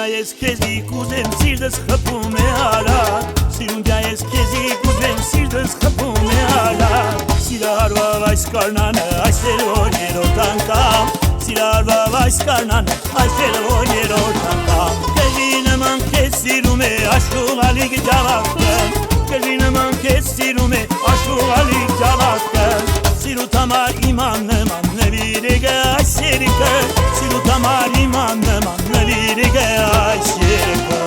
Սիրունդյա ես քեզի կուզեմ սիրտս խփում է արագ Սիրունդյա ես քեզի կուզեմ սիրտս խփում է արագ Սիրահարվավ այս կարնանը այսեր որ երրորդ անգամ Սիրահարվավ այս կարնանը այսեր որ երրորդ անգամ Քեզի նման քեզ սիրում է աշխուղալիկ ջավակը Քեզի նման քեզ սիրում է աշխուղալիկ ջավակը Սիրուտ համար իման նման նվիրեգը այս երիկը Սիրուտ համար իման նման նվիրեգը այս երիկը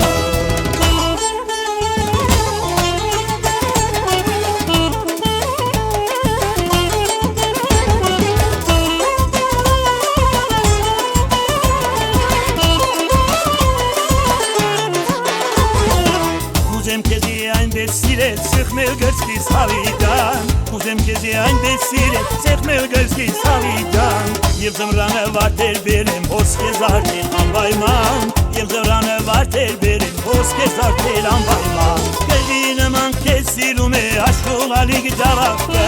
Ուզեմ քեզի այնպես սիրել սեղմել գրծքիս հավիտան Ուզեմ քեզի այնպես սիրել սեղմել գրծքիս հավիտան Եվ զմրանը վարտեր բերեմ ոսկե զարդել անպայման Եվ զմրանը վարտեր բերեմ ոսկե զարդել անպայման Քեզի նման քեզ սիրում է աշխուղալիկ ջավակը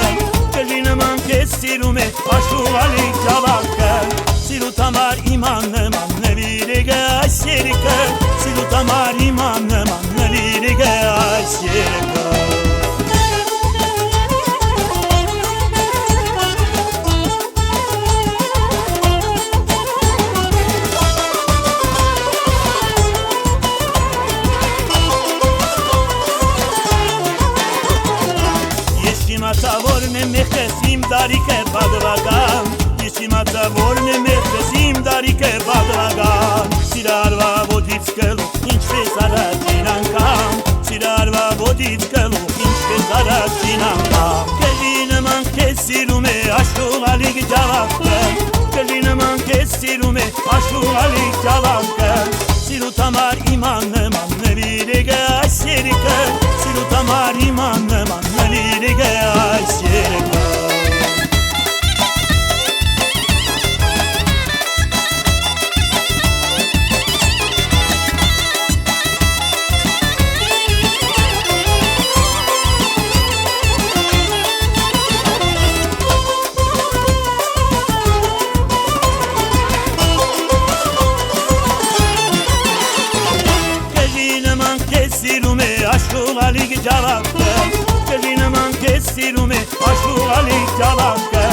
Քեզի նման քեզ սիրում է աշխուղալիկ ջավակը Սիրուտ համար իման նման նվիրեգը այս երիկը Սիրուտ համար իման նման նվիրեգը այս երիկը Ես իմացա որ մե մեխես իմ դարիք է բադվական Ես իմացա որ մե մեխես իմ դարիք է բադվական Սիրահարվա ոտից կլու ինչպես առաջին անգամ Սիրահարվա ոտից կլու ինչպես առաջին անգամ Քեզի նման քեզ սիրում է աշխուղալիկ ջավակը Քեզի նման քեզ սիրում է աշխուղալիկ ջավակը Սիրուտ համար իման նման նվիրեգը այս երիկը Սիրուտ համար իման նման նվիրեգը այս երիկը Սիրում է աշխուղալիկ ջավակը Քեզի նման քեզ սիրում է աշխուղալիկ ջավակը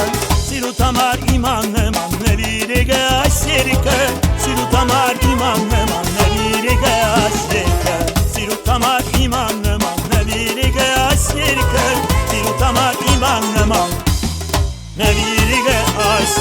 Սիրուտ համար իման նման նվիրեգը այս երիկը Սիրուտ համար իման նման նվիրեգը այս երիկը Սիրուտ համար իման նման նվիրեգը այս երիկը Սիրուտ համար իման նման նվիրեգը այս